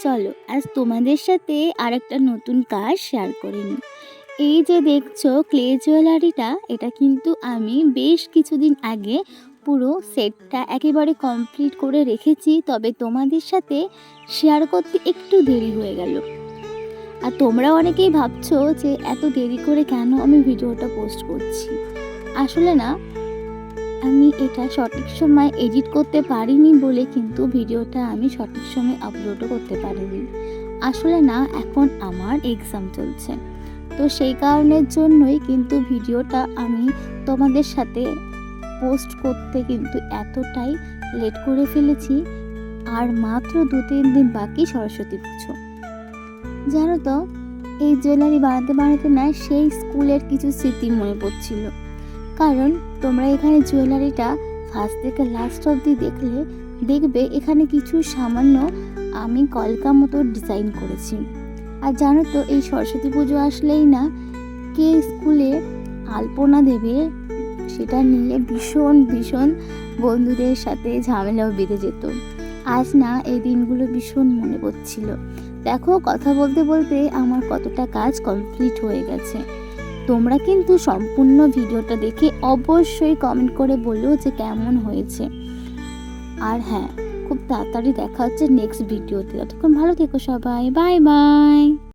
চলো আজ তোমাদের সাথে আরেকটা নতুন কাজ শেয়ার করে নিই। এই যে দেখছো ক্লে জুয়েলারিটা, এটা কিন্তু আমি বেশ কিছুদিন আগে পুরো সেটটা একেবারে কমপ্লিট করে রেখেছি, তবে তোমাদের সাথে শেয়ার করতে একটু দেরি হয়ে গেল। আর তোমরা অনেকেই ভাবছো যে এত দেরি করে কেন আমি ভিডিওটা পোস্ট করছি। আসলে না, আমি এটা সঠিক সময় এডিট করতে পারিনি বলে কিন্তু ভিডিওটা আমি সঠিক সময় আপলোডও করতে পারিনি। আসলে না, এখন আমার এক্সাম চলছে, তো সেই কারণের জন্যই কিন্তু ভিডিওটা আমি তোমাদের সাথে পোস্ট করতে কিন্তু এতটাই লেট করে ফেলেছি। আর মাত্র 2-3 দিন বাকি সরস্বতী পুজো। জানো তো, এই জুয়েলারি বানাতে বানাতে না সেই স্কুলের কিছু স্মৃতি মনে পড়ছিল। কারণ তোমরা এখানে জুয়েলারিটা ফার্স্ট থেকে লাস্ট অবধি দেখলে দেখবে এখানে কিছু সামান্য আমি কলকা মতো ডিজাইন করেছি। আর জানো তো, এই সরস্বতী পুজো আসলেই না কে স্কুলে আলপনা দেবে সেটা নিয়ে ভীষণ ভীষণ বন্ধুদের সাথে ঝামেলাও বেঁধে যেত। আজ না এই দিনগুলো ভীষণ মনে পড়ছিল। দেখো, কথা বলতে বলতে আমার কতটা কাজ কমপ্লিট হয়ে গেছে। তোমরা কিন্তু সম্পূর্ণ ভিডিওটা দেখে অবশ্যই কমেন্ট করে বলো যে কেমন হয়েছে। আর হ্যাঁ, খুব তাড়াতাড়ি দেখা হচ্ছে নেক্সট ভিডিওতে। ততক্ষণ ভালো থেকো সবাই, বাই বাই।